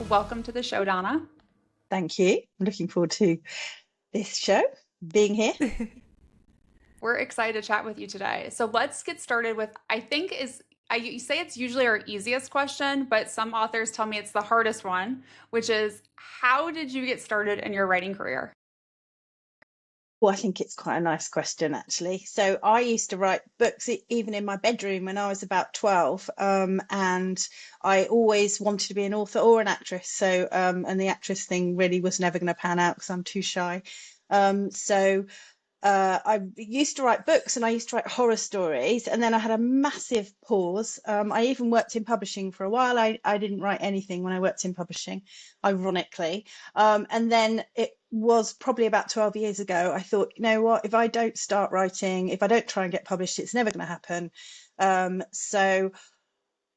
welcome to the show, Donna. Thank you. I'm looking forward to this show, being here. We're excited to chat with you today. So let's get started with, I think you say it's usually our easiest question, but some authors tell me it's the hardest one, which is how did you get started in your writing career? Well, I think it's quite a nice question, actually. So I used to write books even in my bedroom when I was about 12, and I always wanted to be an author or an actress. So, and the actress thing really was never going to pan out because I'm too shy. So I used to write books and I used to write horror stories, and then I had a massive pause. I even worked in publishing for a while. I didn't write anything when I worked in publishing, ironically. And then it was probably about 12 years ago. I thought, you know what, if I don't start writing, if I don't try and get published, it's never going to happen. So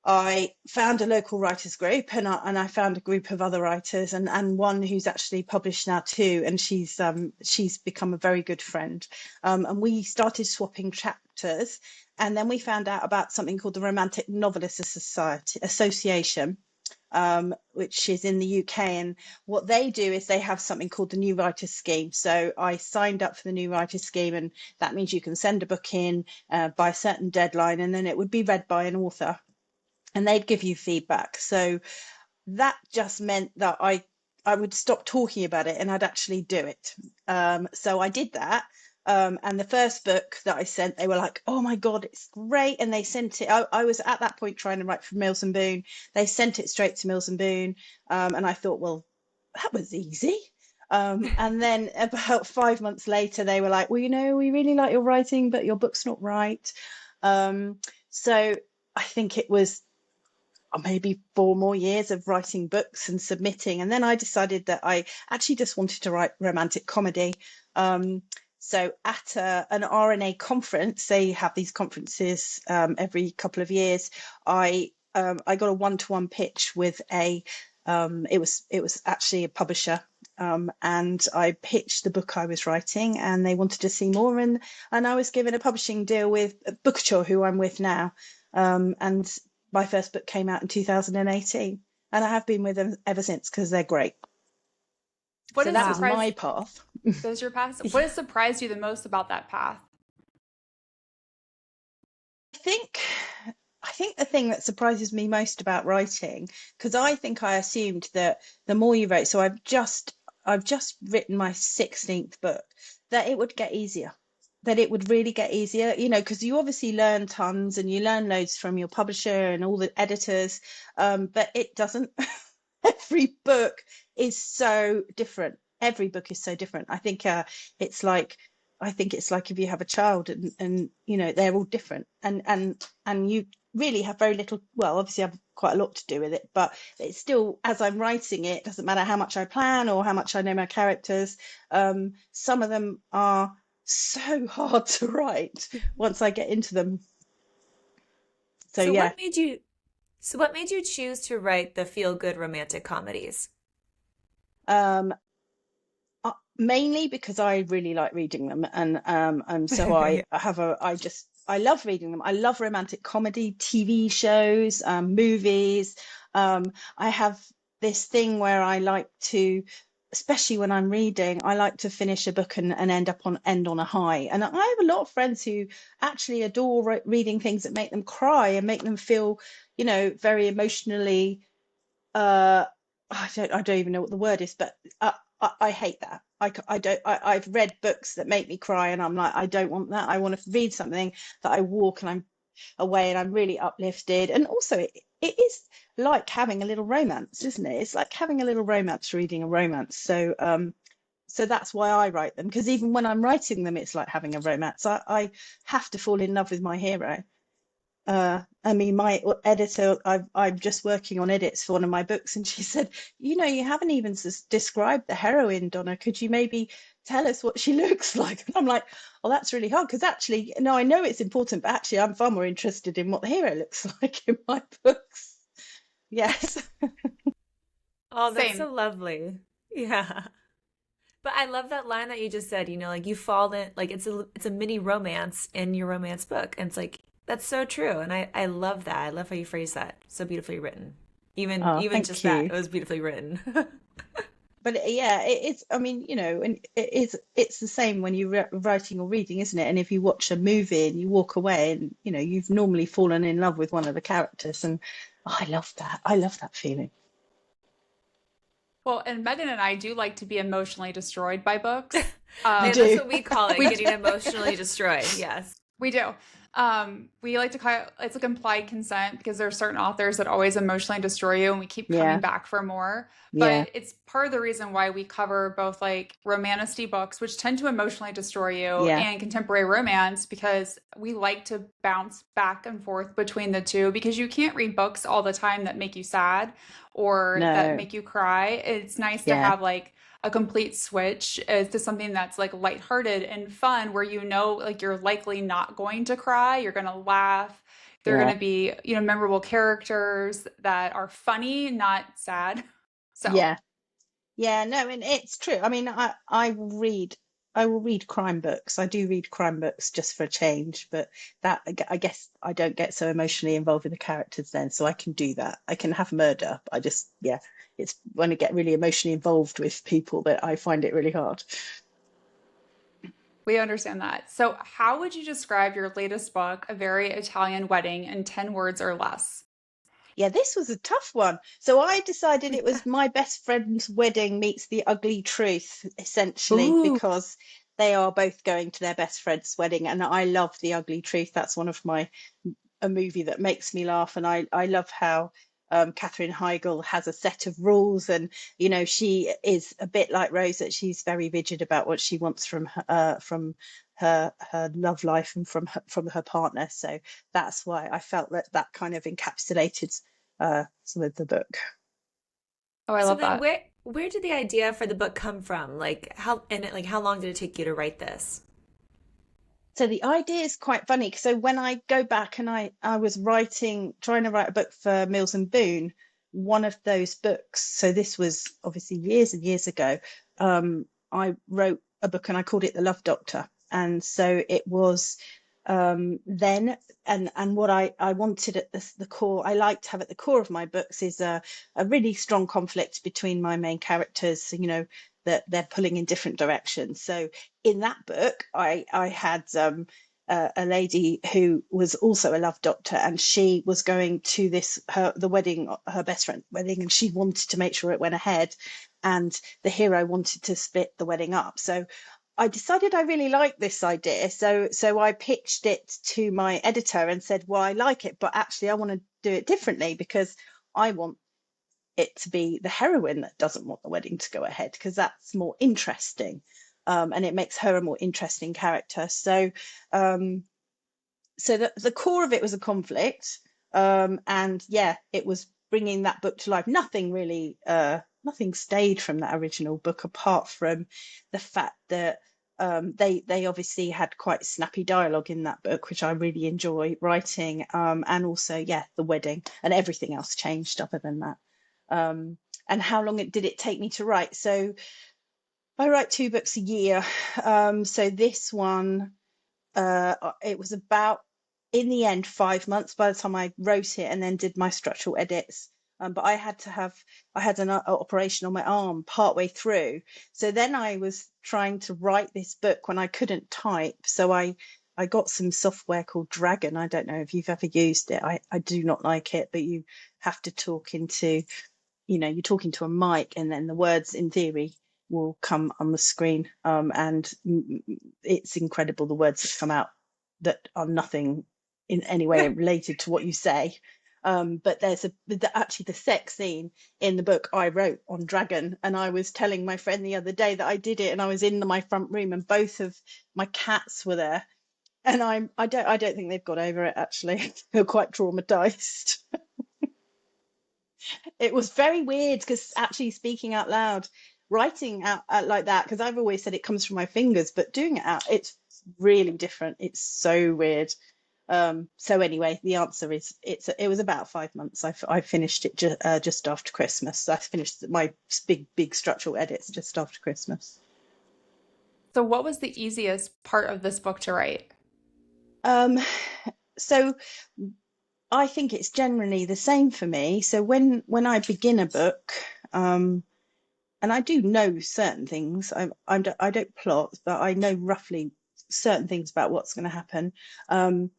I found a local writers group, and I found a group of other writers, and one who's actually published now too, and she's become a very good friend. And we started swapping chapters, and then we found out about something called the Romantic Novelists Association, which is in the UK. And what they do is they have something called the New Writers Scheme. So I signed up for the New Writers Scheme, and that means you can send a book in by a certain deadline, and then it would be read by an author, and they'd give you feedback. So that just meant that I would stop talking about it and I'd actually do it. So I did that. And the first book that I sent, they were like, oh my God, it's great. And they sent it. I was at that point trying to write for Mills and Boon. They sent it straight to Mills and Boon. And I thought, well, that was easy. And then about 5 months later, they were like, well, we really like your writing, but your book's not right. So I think it was maybe 4 more years of writing books and submitting. And then I decided that I actually just wanted to write romantic comedy. So at an RNA conference, they have these conferences every couple of years. I got a one-to-one pitch with it was actually a publisher. And I pitched the book I was writing, and they wanted to see more. And I was given a publishing deal with Bookshare, who I'm with now. And my first book came out in 2018, and I have been with them ever since because they're great. What So is that was surprised? my path. Those your paths. What has surprised you the most about that path? I think the thing that surprises me most about writing, because I think I assumed that the more you wrote, so I've just written my 16th book, that it would get easier, that it would really get easier, because you obviously learn tons and you learn loads from your publisher and all the editors, but it doesn't. Every book is so different. Every book is so different. It's like I think it's like if you have a child, and they're all different, and you really have very little, well, obviously I have quite a lot to do with it, but it's still, as I'm writing it, doesn't matter how much I plan or how much I know my characters. Some of them are so hard to write once I get into them. So So yeah. what made you so what made you choose to write the feel-good romantic comedies? um Mainly because I really like reading them, and so Yeah. I love reading them. I love romantic comedy, TV shows, movies. I have this thing where I like to, especially when I'm reading, I like to finish a book and end on a high. And I have a lot of friends who actually adore reading things that make them cry and make them feel, very emotionally, uh I don't even know what the word is, but I hate that. I don't. I've read books that make me cry, and I'm like, I don't want that. I want to read something that I walk and I'm away and I'm really uplifted. And also, it is like having a little romance, isn't it? It's like having a little romance, reading a romance. So that's why I write them, because even when I'm writing them, it's like having a romance. I have to fall in love with my hero. I mean, my editor, I'm just working on edits for one of my books, and she said, you haven't even described the heroine, Donna. Could you maybe tell us what she looks like? And I'm like, well, that's really hard, because actually, no, I know it's important, but actually, I'm far more interested in what the hero looks like in my books. Yes. Oh, that's Same. so lovely. Yeah. But I love that line that you just said, like you fall in, like it's a mini romance in your romance book. And it's like that's so true. And I love that. I love how you phrase that. So beautifully written. Oh, Even just thank that, it you. was beautifully written. But yeah, it's, I mean, and it's the same when you're writing or reading, isn't it? And if you watch a movie and you walk away and, you've normally fallen in love with one of the characters. And I love that. I love that feeling. Well, and Megan and I do like to be emotionally destroyed by books. You That's do. what we call it, We getting emotionally destroyed. Yes. We do. We like to call it, it's like implied consent because there are certain authors that always emotionally destroy you and we keep coming Yeah. back for more. Yeah. But it's part of the reason why we cover both like romantic books, which tend to emotionally destroy you, Yeah. and contemporary romance because we like to bounce back and forth between the two because you can't read books all the time that make you sad or that No. make you cry. It's nice to Yeah. have like a complete switch to something that's like lighthearted and fun where like you're likely not going to cry, you're going to laugh. They're going Yeah. to be, memorable characters that are funny, not sad. So, Yeah. Yeah, no, and it's true. I mean, I will read crime books. I do read crime books just for a change, but that I guess I don't get so emotionally involved with the characters then, so I can do that. I can have murder. I just, yeah, it's when I get really emotionally involved with people that I find it really hard. we understand that. So, how would you describe your latest book, A Very Italian Wedding, in 10 words or less? Yeah, this was a tough one. So I decided it was my best friend's wedding meets the ugly truth, essentially, Ooh. because they are both going to their best friend's wedding, and I love the ugly truth. That's one of my a movie that makes me laugh, and I love how Katherine Heigl has a set of rules, and she is a bit like Rose, that she's very rigid about what she wants from her love life and from her partner. So that's why I felt that that kind of encapsulated some of the book. Oh, I So love then that. where did the idea for the book come from? How long did it take you to write this? So the idea is quite funny. So when I go back and I was trying to write a book for Mills and Boon, one of those books. So this was obviously years and years ago. I wrote a book and I called it The Love Doctor. And so it was then, and what I wanted at the core, I like to have at the core of my books is a really strong conflict between my main characters. That they're pulling in different directions. So in that book, I had a lady who was also a love doctor, and she was going to the wedding, her best friend's wedding, and she wanted to make sure it went ahead, and the hero wanted to split the wedding up. So I decided I really liked this idea. So I pitched it to my editor and said, well, I like it, but actually I want to do it differently because I want it to be the heroine that doesn't want the wedding to go ahead because that's more interesting, and it makes her a more interesting character. Um, so the core of it was a conflict, and yeah, it was bringing that book to life. Nothing stayed from that original book apart from the fact that they obviously had quite snappy dialogue in that book, which I really enjoy writing, and also, yeah, the wedding and everything else changed other than that. um, and how long did it take me to write? So I write 2 books a year. So this one, it was about, in the end, 5 months by the time I wrote it and then did my structural edits. But I had an operation on my arm partway through. So then I was trying to write this book when I couldn't type. So I got some software called Dragon. I don't know if you've ever used it. I do not like it, but you have to talk into, you're talking to a mic, and then the words in theory will come on the screen, and it's incredible the words that come out that are nothing in any way related to what you say. But actually the sex scene in the book I wrote on Dragon, and I was telling my friend the other day that I did it, and I was in my front room and both of my cats were there, and I don't think they've got over it actually. They're quite traumatized. It was very weird because actually speaking out loud, writing out like that, because I've always said it comes from my fingers, but doing it out, it's really different. It's so weird. So anyway, the answer is it was about 5 months. I finished it just after Christmas. I finished my big structural edits just after Christmas. So, what was the easiest part of this book to write? Um, so I think it's generally the same for me. So when I begin a book, and I do know certain things. I don't plot, but I know roughly certain things about what's going to happen. Um,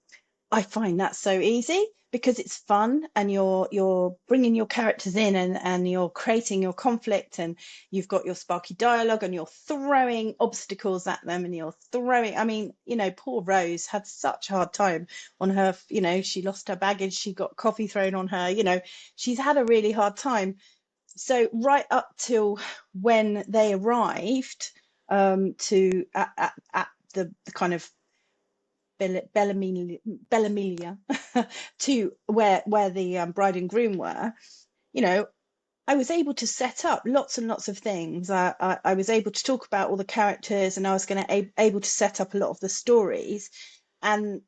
I find that so easy because it's fun and you're bringing your characters in and you're creating your conflict and you've got your sparky dialogue and you're throwing obstacles at them and you're throwing. I mean, poor Rose had such a hard time on her. She lost her baggage. She got coffee thrown on her. She's had a really hard time. So right up till when they arrived to at the kind of Bellamelia to where the bride and groom were, you know, I was able to set up lots and lots of things. I was able to talk about all the characters, and I was going to able to set up a lot of the stories. And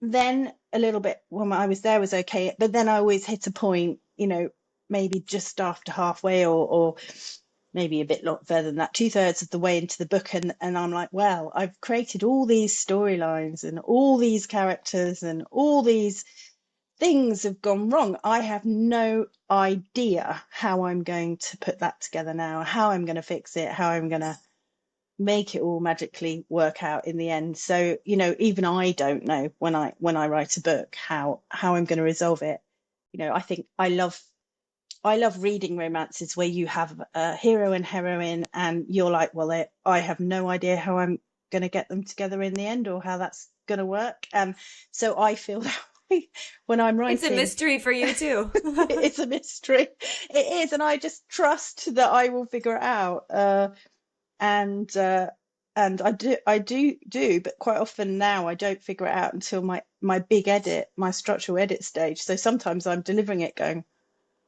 then a little bit when I was there was okay, but then I always hit a point, maybe just after halfway or maybe a bit lot further than that, 2/3 of the way into the book, and I'm like, well, I've created all these storylines and all these characters and all these things have gone wrong. I have no idea how I'm going to put that together now, how I'm going to fix it, how I'm going to make it all magically work out in the end. So even I don't know when I write a book how I'm going to resolve it. I think I love reading romances where you have a hero and heroine and you're like, well, I have no idea how I'm going to get them together in the end or how that's going to work. And so I feel that way when I'm It's a writing. mystery for you too. It's a mystery. It is. And I just trust that I will figure it out. And I do, but quite often now I don't figure it out until my big edit, my structural edit stage. So sometimes I'm delivering it going,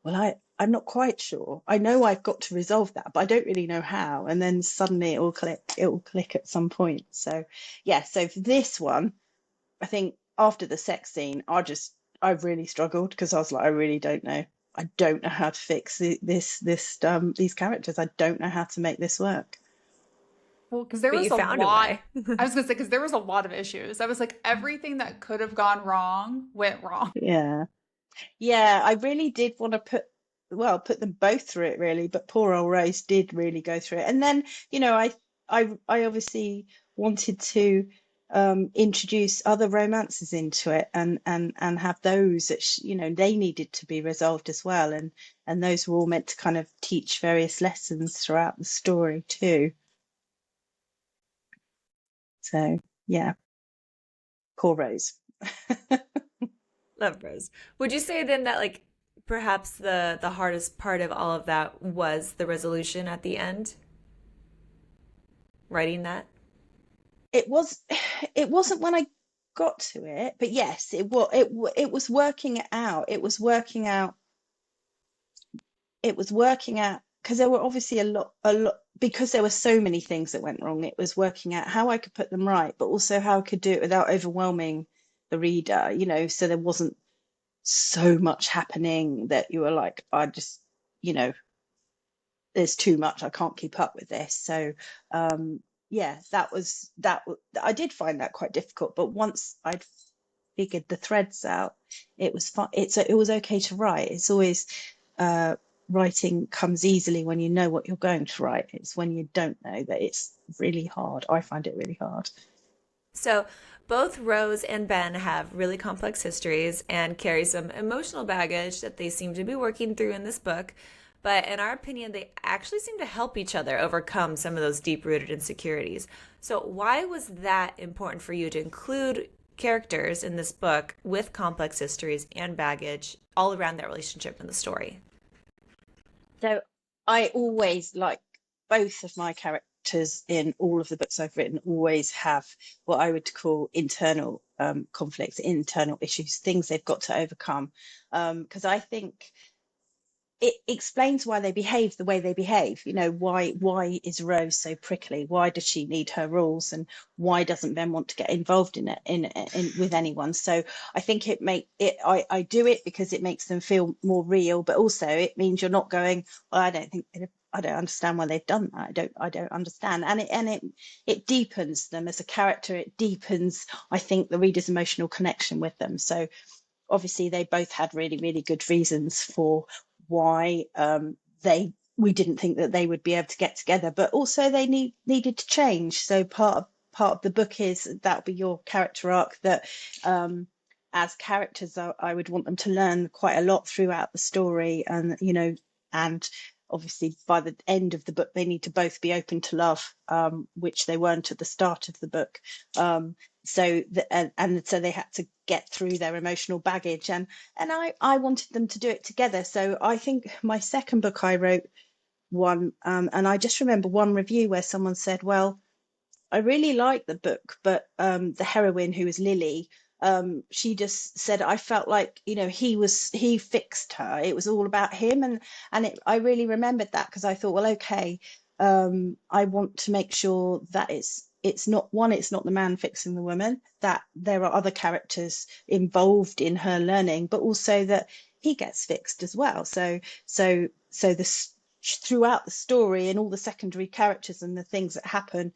well, I'm not quite sure. I know I've got to resolve that, but I don't really know how. And then suddenly it will click at some point. So yeah, so for this one, I think after the sex scene, I really struggled because I was like, I really don't know. I don't know how to fix these characters. I don't know how to make this work. Well, because there But was you a found a lot. way. I was gonna say because there was a lot of issues. I was like, everything that could have gone wrong went wrong. Yeah. Yeah, I really did want to put them both through it really, but poor old Rose did really go through it. And then, I obviously wanted to introduce other romances into it and have those that they needed to be resolved as well. And those were all meant to kind of teach various lessons throughout the story too. So yeah, poor Rose. Love Rose. Would you say then that like perhaps the hardest part of all of that was the resolution at the end? Writing that? It was it wasn't when I got to it, but yes, it was working it out. It was working out because there were obviously a lot because there were so many things that went wrong. It was working out how I could put them right, but also how I could do it without overwhelming the reader, so there wasn't so much happening that you were like, I just, there's too much. I can't keep up with this. So yeah, that I did find that quite difficult. But once I'd figured the threads out, it was fun. It was okay to write. It's always writing comes easily when you know what you're going to write. It's when you don't know that it's really hard. I find it really hard. So both Rose and Ben have really complex histories and carry some emotional baggage that they seem to be working through in this book. But in our opinion, they actually seem to help each other overcome some of those deep rooted insecurities. So, why was that important for you to include characters in this book with complex histories and baggage all around their relationship in the story? So I always like both of my characters in all of the books I've written always have what I would call internal conflicts, internal issues, things they've got to overcome. Because I think it explains why they behave the way they behave. Why is Rose so prickly? Why does she need her rules? And why doesn't Ben want to get involved in it in with anyone? So I think I do it because it makes them feel more real, but also it means you're not going, well, I don't understand why they've done that. I don't understand. And it deepens them as a character. It deepens, I think, the reader's emotional connection with them. So obviously they both had really, really good reasons for why we didn't think that they would be able to get together, but also they needed to change. So part of the book is that'll be your character arc, that as characters I would want them to learn quite a lot throughout the story, and and obviously by the end of the book they need to both be open to love, which they weren't at the start of the book. And so they had to get through their emotional baggage, and I wanted them to do it together. So I think my second book I wrote one, and I just remember one review where someone said, well, I really liked the book, but the heroine, who was Lily, she just said, I felt like, he fixed her. It was all about him. I really remembered that, because I thought, well, okay, I want to make sure that it's not the man fixing the woman, that there are other characters involved in her learning, but also that he gets fixed as well. So this throughout the story, and all the secondary characters and the things that happen,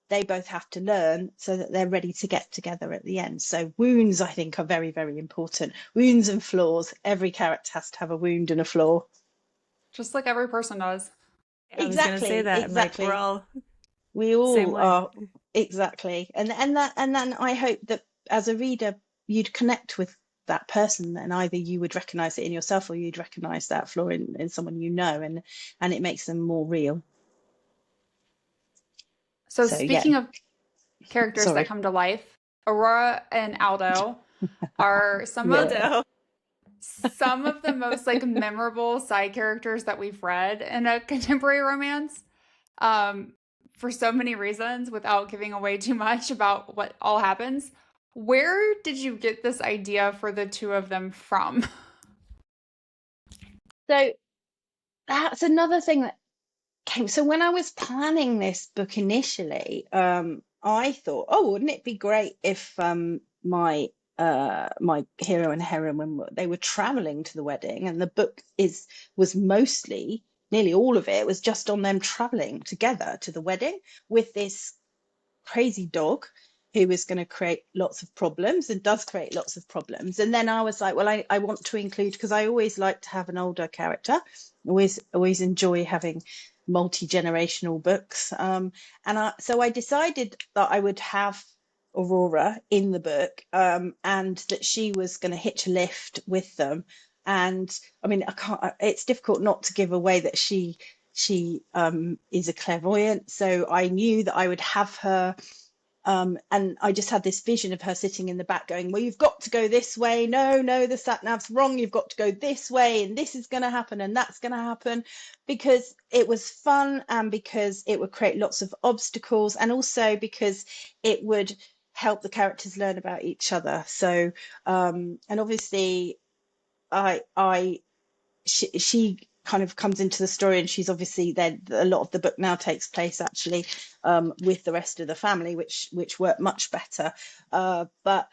they both have to learn so that they're ready to get together at the end. So wounds, I think, are very, very important. Wounds and flaws. Every character has to have a wound and a flaw. Just like every person does. I was going to say that. Exactly. Like, we're all we all same way. are. Exactly. And then I hope that as a reader you'd connect with that person, and either you would recognize it in yourself, or you'd recognize that flaw in someone and it makes them more real. So So yeah. speaking of characters that Sorry. come to life, Aurora and Aldo are some of the most like memorable side characters that we've read in a contemporary romance, for so many reasons, without giving away too much about what all happens. Where did you get this idea for the two of them from? So that's another thing that came. So when I was planning this book initially, I thought, oh, wouldn't it be great if my hero and heroine, when they were traveling to the wedding, and the book was mostly, nearly all of it was just on them traveling together to the wedding with this crazy dog who is going to create lots of problems, and does create lots of problems. And then I was like, well, I want to include, because I always like to have an older character, always enjoy having multi-generational books, so I decided that I would have Aurora in the book, and that she was going to hitch a lift with them. And I mean, it's difficult not to give away that she is a clairvoyant, so I knew that I would have her, and I just had this vision of her sitting in the back going, well, you've got to go this way. No, the sat nav's wrong. You've got to go this way, and this is going to happen, and that's going to happen, because it was fun, and because it would create lots of obstacles, and also because it would help the characters learn about each other. So, and obviously she kind of comes into the story, and she's obviously then, a lot of the book now takes place actually with the rest of the family, which worked much better. But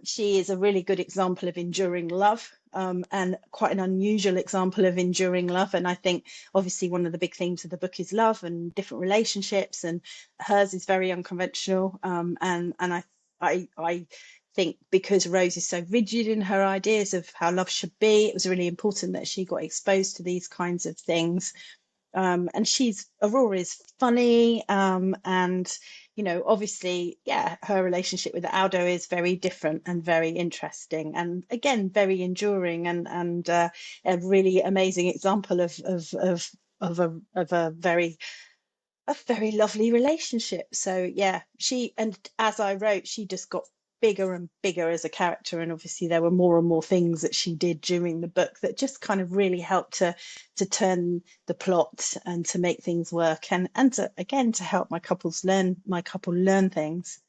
she is a really good example of enduring love, and quite an unusual example of enduring love. And I think obviously one of the big themes of the book is love and different relationships, and hers is very unconventional. And I think because Rose is so rigid in her ideas of how love should be, it was really important that she got exposed to these kinds of things. And Aurora is funny, and obviously, yeah, her relationship with Aldo is very different and very interesting, and again very enduring, and a really amazing example of a very lovely relationship. So yeah, and as I wrote, she just got bigger and bigger as a character, and obviously there were more and more things that she did during the book that just kind of really helped to turn the plot and to make things work, and to help my couple learn things.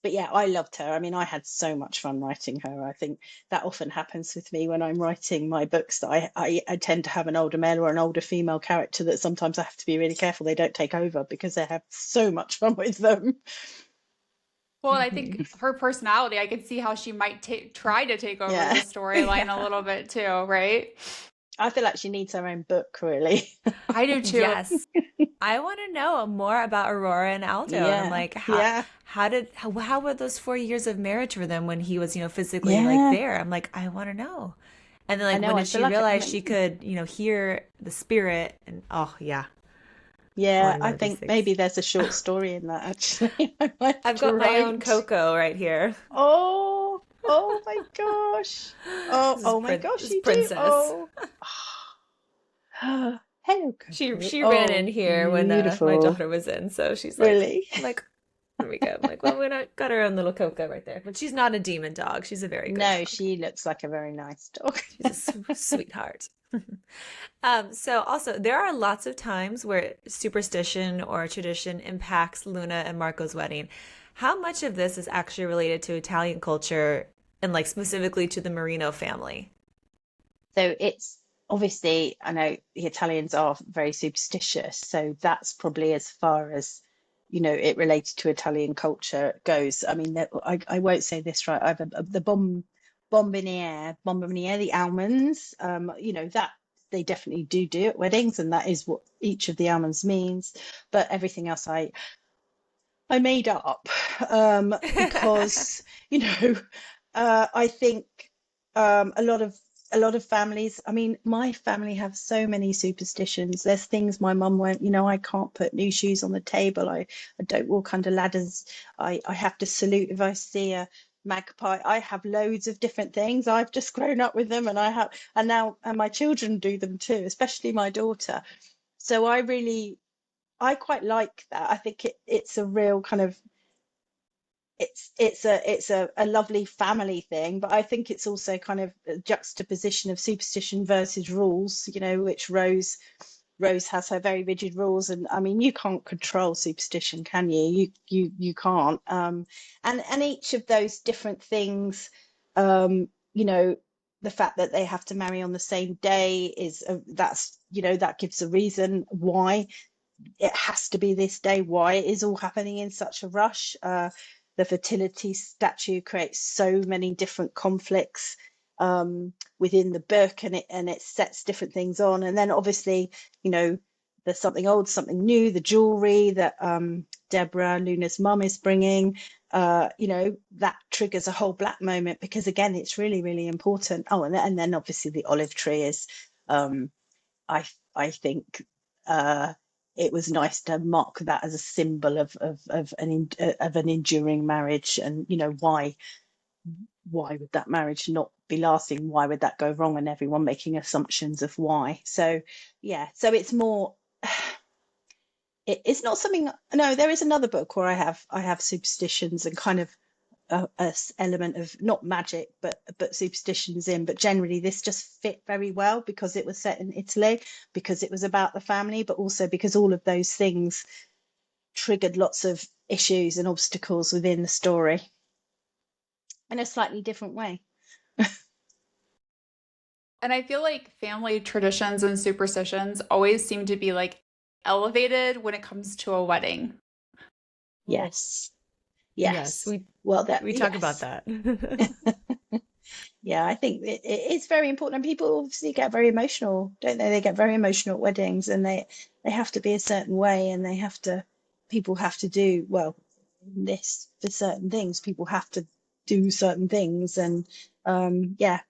But yeah, I loved her. I mean, I had so much fun writing her. I think that often happens with me when I'm writing my books, that I tend to have an older male or an older female character that sometimes I have to be really careful they don't take over, because I have so much fun with them. Well, I think her personality, I could see how she might try to take over the storyline a little bit too, right? I feel like she needs her own book, really. I do too. Yes. I want to know more about Aurora and Aldo. And I'm Yeah, like, yeah, how were those 4 years of marriage for them when he was, physically like yeah. there? I'm like, I want to know. And then I like, know. when I did feel she like realize she could, hear the spirit? And oh yeah, I yeah. want to I know these think things. maybe there's a short story in that. Actually, I might have I've to got my own write. Coco right here. Oh, oh my gosh. Oh, oh my gosh, This you do. princess. Oh, hello, Coco. She ran in Oh, here when my beautiful. daughter was in, so she's like, Really? I'm like, there we go. I'm like, well, we got our own little Coco right there, but she's not a demon dog. She's a very good No, dog. she looks like a very nice dog. She's a sweetheart. So also there are lots of times where superstition or tradition impacts Luna and Marco's wedding. How much of this is actually related to Italian culture and like specifically to the Marino family? So it's obviously, I know the Italians are very superstitious, so that's probably as far as, it related to Italian culture goes. I mean, I won't say this right. I've the bombiniere, the almonds, that they definitely do at weddings, and that is what each of the almonds means. But everything else I made up, because I think a lot of families. I mean, my family have so many superstitions. There's things my mum won't. I can't put new shoes on the table. I don't walk under ladders. I have to salute if I see a magpie. I have loads of different things. I've just grown up with them, and now my children do them too, especially my daughter. So I quite like that. I think it's a real kind of it's a lovely family thing, but I think it's also kind of a juxtaposition of superstition versus rules, which Rose has her very rigid rules, and I mean you can't control superstition, can you? You can't. And each of those different things, the fact that they have to marry on the same day that gives a reason why it has to be this day, why it is all happening in such a rush. The fertility statue creates so many different conflicts within the book, and it sets different things on. And then obviously, there's something old, something new, the jewelry that Deborah, Luna's mum, is bringing. That triggers a whole black moment because again, it's really, really important. Oh, and then obviously the olive tree is. I I think it was nice to mark that as a symbol of an enduring marriage, and why would that marriage not be lasting? Why would that go wrong? And everyone making assumptions of why. So yeah, so it's more. It's not something. No, there is another book where I have superstitions and kind of element of not magic but superstitions in, but generally this just fit very well because it was set in Italy, because it was about the family, but also because all of those things triggered lots of issues and obstacles within the story in a slightly different way. And I feel like family traditions and superstitions always seem to be like elevated when it comes to a wedding. Oh, Yes, yes, yes. Well, that we talk about yes. that. Yeah, I think it's very important, and people obviously get very emotional, don't they? They get very emotional at weddings, and they have to be a certain way, and people have to do well. This for certain things, people have to do certain things, and yeah,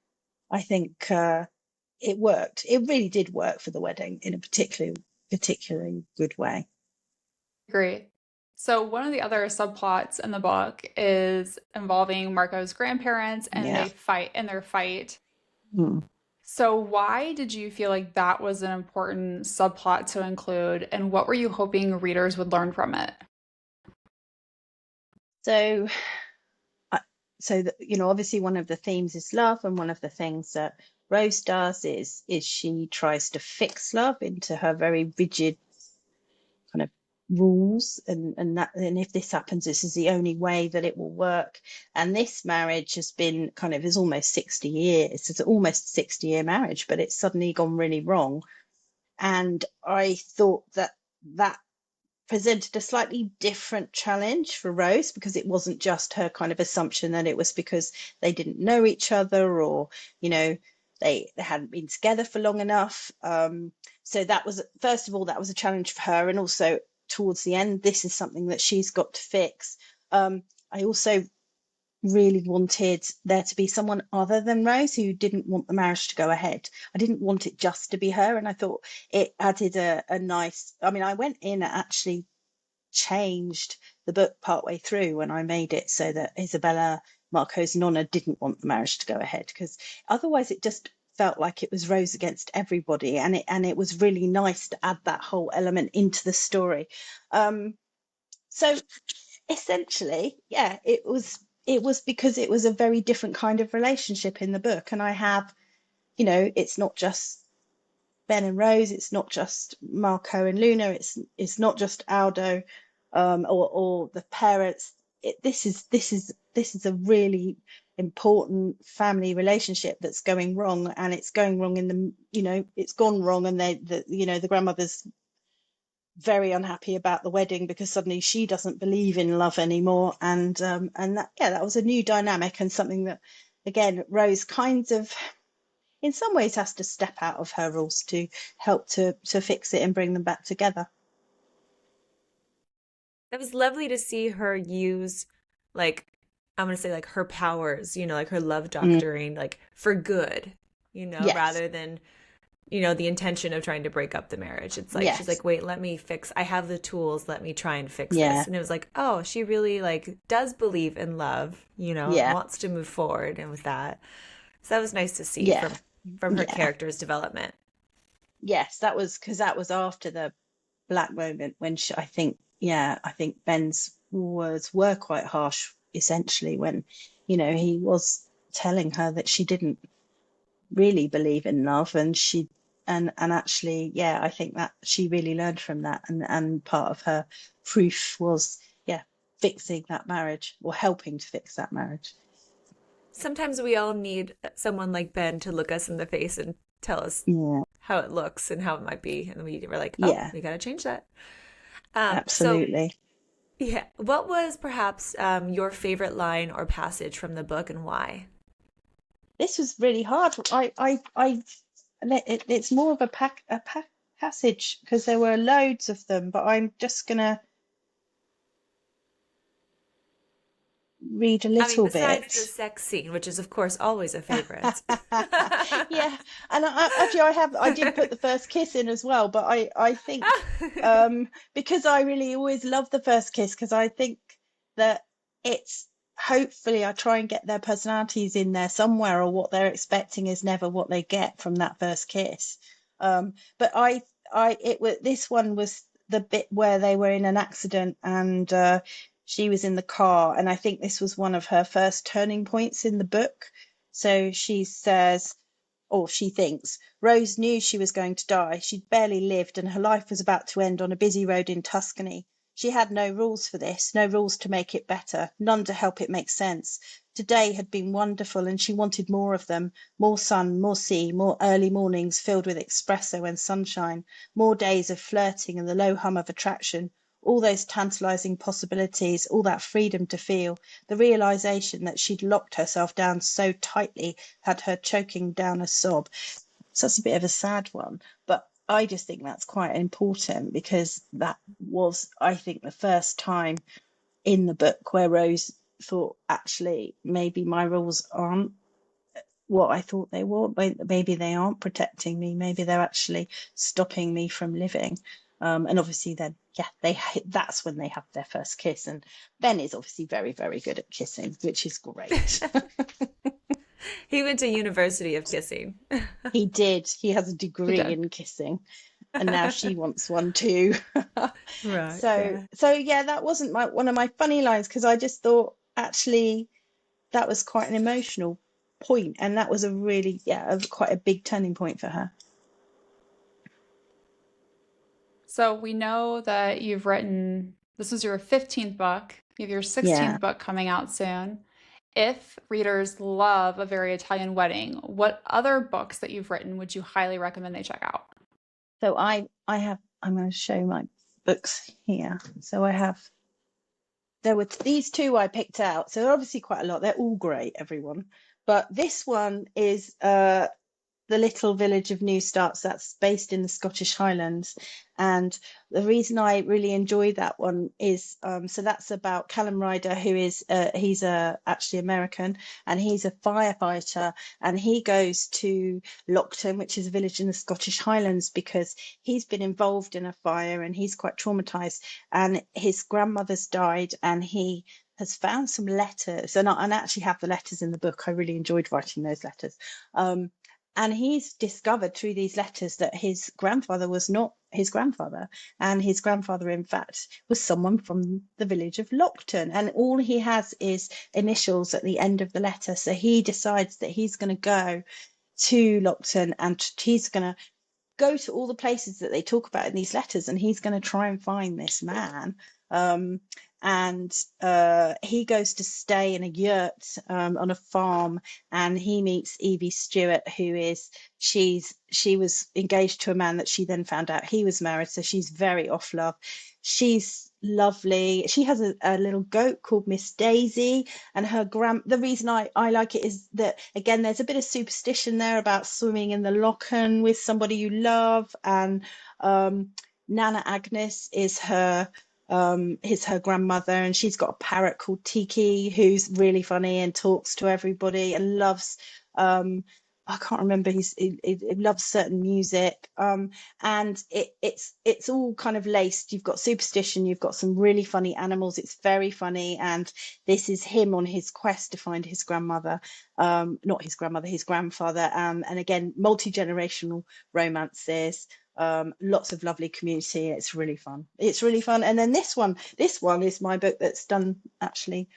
I think it worked. It really did work for the wedding in a particularly good way. Great. So one of the other subplots in the book is involving Marco's grandparents and Yeah. they fight in their fight. Hmm. So why did you feel like that was an important subplot to include, and what were you hoping readers would learn from it? So obviously one of the themes is love, and one of the things that Rose does is she tries to fix love into her very rigid kind of rules, and if this happens, this is the only way that it will work. And this marriage is almost 60 years. It's almost a 60-year marriage, but it's suddenly gone really wrong. And I thought that presented a slightly different challenge for Rose, because it wasn't just her kind of assumption that it was because they didn't know each other, or you know they hadn't been together for long enough. So that was, first of all, that was a challenge for her, and also towards the end, this is something that she's got to fix. I also really wanted there to be someone other than Rose who didn't want the marriage to go ahead. I didn't want it just to be her, and I thought it added a nice, I mean, I went in and actually changed the book partway through when I made it so that Isabella, Marco's nonna, didn't want the marriage to go ahead, because otherwise it just felt like it was Rose against everybody, and it was really nice to add that whole element into the story. So essentially, yeah, it was because it was a very different kind of relationship in the book, and I have, it's not just Ben and Rose, it's not just Marco and Luna, it's not just Aldo, or the parents. This is a really important family relationship that's going wrong, and it's going wrong in the, it's gone wrong, and the grandmother's very unhappy about the wedding because suddenly she doesn't believe in love anymore, and that, yeah, that was a new dynamic, and something that, again, Rose kind of in some ways has to step out of her roles to help to fix it and bring them back together. It was lovely to see her use, like, I'm gonna say, like, her powers, like her love Mm, doctoring, like, for good, yes, rather than, the intention of trying to break up the marriage. It's like she's yes, like, wait, let me fix. I have the tools. Let me try and fix yeah, this. And it was like, oh, she really like does believe in love, yeah, wants to move forward, and with that. So that was nice to see yeah, from her yeah, character's development. yes. That was because that was after the black moment when I think, yeah, I think Ben's words were quite harsh, essentially, when, he was telling her that she didn't really believe in love, and and actually, yeah, I think that she really learned from that, and part of her proof was, yeah, fixing that marriage, or helping to fix that marriage. Sometimes we all need someone like Ben to look us in the face and tell us Yeah, how it looks and how it might be. And we're like, oh, yeah, we got to change that. So absolutely. yeah, what was perhaps your favorite line or passage from the book, and why? This was really hard. It's more of a passage because there were loads of them, but I'm just gonna read a I mean, little besides the bit. sex scene, which is of course always a favorite. Yeah, and actually, I did put the first kiss in as well, but I think, because I really always love the first kiss, because I think that it's, hopefully I try and get their personalities in there somewhere, or what they're expecting is never what they get from that first kiss. But it was, this one was the bit where they were in an accident, and she was in the car, and I think this was one of her first turning points in the book. So she says, or she thinks, Rose knew she was going to die. She'd barely lived, and her life was about to end on a busy road in Tuscany. She had no rules for this, no rules to make it better, none to help it make sense. Today had been wonderful, and she wanted more of them, more sun, more sea, more early mornings filled with espresso and sunshine, more days of flirting and the low hum of attraction, all those tantalizing possibilities, all that freedom to feel. The realization that she'd locked herself down so tightly had her choking down a sob. So that's a bit of a sad one, but I just think that's quite important, because that was, I think, the first time in the book where Rose thought, actually, maybe my rules aren't what I thought they were. Maybe they aren't protecting me. Maybe they're actually stopping me from living. And obviously, then, yeah, that's when they have their first kiss. And Ben is obviously very, very good at kissing, which is great. He went to University of Kissing. He did. He has a He degree did. in kissing, and now she wants one too. Right, So, yeah. yeah, that wasn't one of my funny lines, because I just thought, actually, that was quite an emotional point, and that was a really, yeah, quite a big turning point for her. So we know that you've written, this is your 15th book. You have your Yeah. 16th book coming out soon. If readers love A Very Italian Wedding, what other books that you've written would you highly recommend they check out? So I'm going to show my books here. So I have, there were these two I picked out. So they're obviously quite a lot. They're all great, everyone. But this one is the little village of New Starts that's based in the Scottish Highlands. And the reason I really enjoy that one is so that's about Callum Ryder, who is he's actually American, and he's a firefighter, and he goes to Lockton, which is a village in the Scottish Highlands, because he's been involved in a fire and he's quite traumatized, and his grandmother's died, and he has found some letters, and I actually have the letters in the book. I really enjoyed writing those letters. And he's discovered through these letters that his grandfather was not his grandfather, and his grandfather, in fact, was someone from the village of Lockton, and all he has is initials at the end of the letter. So he decides that he's going to go to Lockton, and he's going to go to all the places that they talk about in these letters, and he's going to try and find this man. Um, and he goes to stay in a yurt on a farm, and he meets Evie Stewart, who is she was engaged to a man that she then found out he was married, so she's very off love. She's lovely. She has a little goat called Miss Daisy, and the reason I like it is that, again, there's a bit of superstition there about swimming in the Lochen with somebody you love, and Nana Agnes is her grandmother, and she's got a parrot called Tiki who's really funny and talks to everybody and loves I can't remember, he loves certain music, and it's all kind of laced. You've got superstition, you've got some really funny animals. It's very funny, and this is him on his quest to find his grandmother, not his grandmother, his grandfather, and again, multi-generational romances. Lots of lovely community. It's really fun. It's really fun. And then this one is my book that's done actually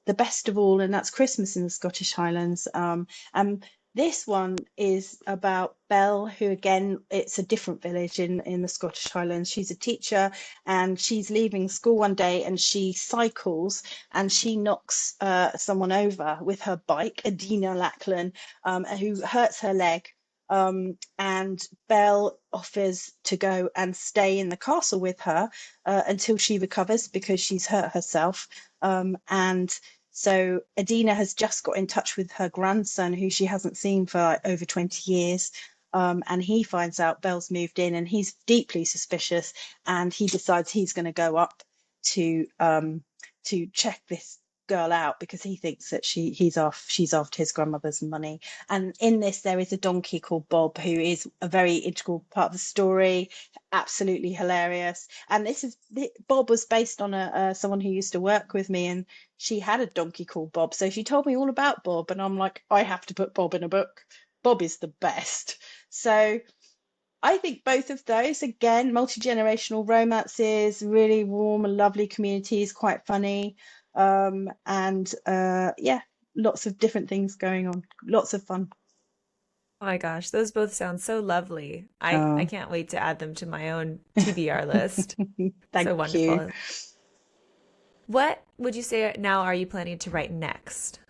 the best of all, and that's Christmas in the Scottish Highlands. And this one is about Belle, who, again, it's a different village in the Scottish Highlands. She's a teacher, and she's leaving school one day, and she cycles, and she knocks someone over with her bike, Adina Lackland, who hurts her leg. And Belle offers to go and stay in the castle with her until she recovers, because she's hurt herself. And so Adina has just got in touch with her grandson, who she hasn't seen for like over 20 years. And he finds out Belle's moved in, and he's deeply suspicious, and he decides he's going to go up to check this girl out, because he thinks that she's after his grandmother's money. And in this, there is a donkey called Bob, who is a very integral part of the story, absolutely hilarious. And Bob was based on someone who used to work with me, and she had a donkey called Bob, so she told me all about Bob, and I'm like, I have to put Bob in a book. Bob is the best. So I think both of those, again, multi-generational romances, really warm and lovely communities, quite funny. And yeah, lots of different things going on, lots of fun. Oh my gosh, those both sound so lovely. I Oh, can't wait to add them to my own TBR list. So thank you. wonderful. What would you say now are you planning to write next?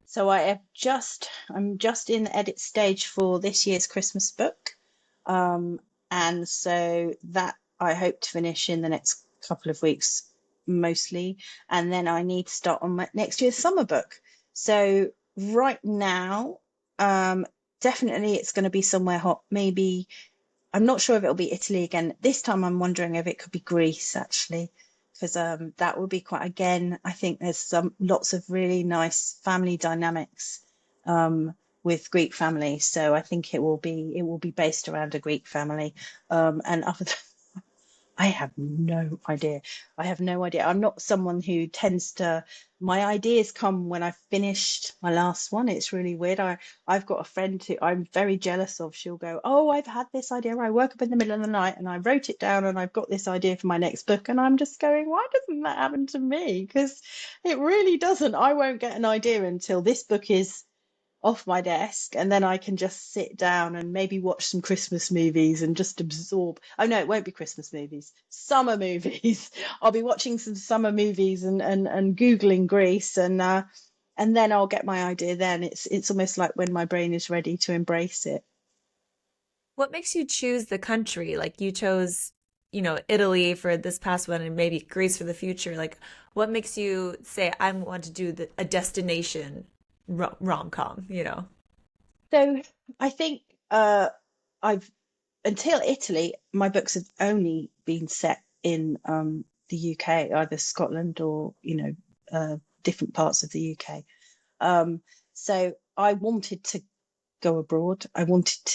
So I'm just in the edit stage for this year's Christmas book. Um, and so that I hope to finish in the next couple of weeks, mostly. And then I need to start on my next year's summer book. So right now, definitely it's going to be somewhere hot. Maybe, I'm not sure if it'll be Italy again. This time I'm wondering if it could be Greece, actually, because that would be quite, again, I think there's lots of really nice family dynamics with Greek families. So I think it will be based around a Greek family. And other than I have no idea. I have no idea. I'm not someone who tends to, my ideas come when I've finished my last one. It's really weird. I've got a friend who I'm very jealous of. She'll go, oh, I've had this idea. I woke up in the middle of the night and I wrote it down, and I've got this idea for my next book. And I'm just going, why doesn't that happen to me? Because it really doesn't. I won't get an idea until this book is off my desk, and then I can just sit down and maybe watch some Christmas movies and just absorb. Oh no, it won't be Christmas movies, summer movies. I'll be watching some summer movies and Googling Greece, and then I'll get my idea then. It's almost like when my brain is ready to embrace it. What makes you choose the country? Like you chose, Italy for this past one and maybe Greece for the future. Like what makes you say, I want to do a destination rom-com? So I think uh, I've until Italy, my books have only been set in the UK, either Scotland or different parts of the UK. So I wanted to go abroad. I want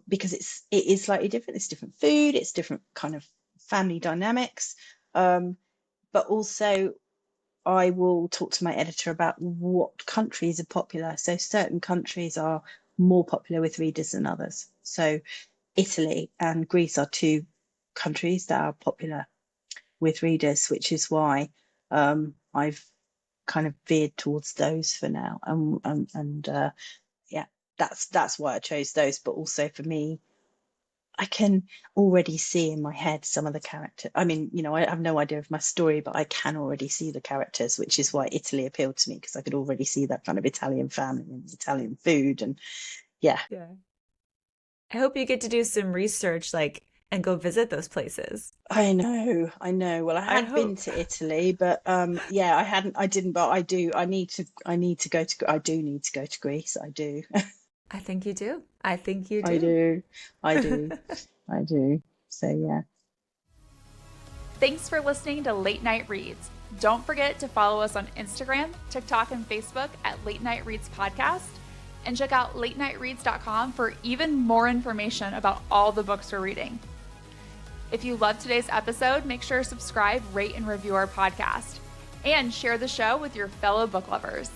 because it is slightly different. It's different food. It's different kind of family dynamics. But also I will talk to my editor about what countries are popular. So certain countries are more popular with readers than others. So Italy and Greece are two countries that are popular with readers, which is why I've kind of veered towards those for now. And yeah, that's why I chose those. But also for me, I can already see in my head some of the characters. I mean, I have no idea of my story, but I can already see the characters, which is why Italy appealed to me, because I could already see that kind of Italian family and Italian food. And yeah, Yeah. I hope you get to do some research, like, and go visit those places. I know. Well, I I had been hope. to Italy, but yeah, I didn't, but I do. I need to go to. I do need to go to Greece. I do. I think you do. I think you I do. do. I do. I do. So yeah. Thanks for listening to Late Night Reads. Don't forget to follow us on Instagram, TikTok, and Facebook at Late Night Reads Podcast. And check out latenightreads.com for even more information about all the books we're reading. If you loved today's episode, make sure to subscribe, rate, and review our podcast. And share the show with your fellow book lovers.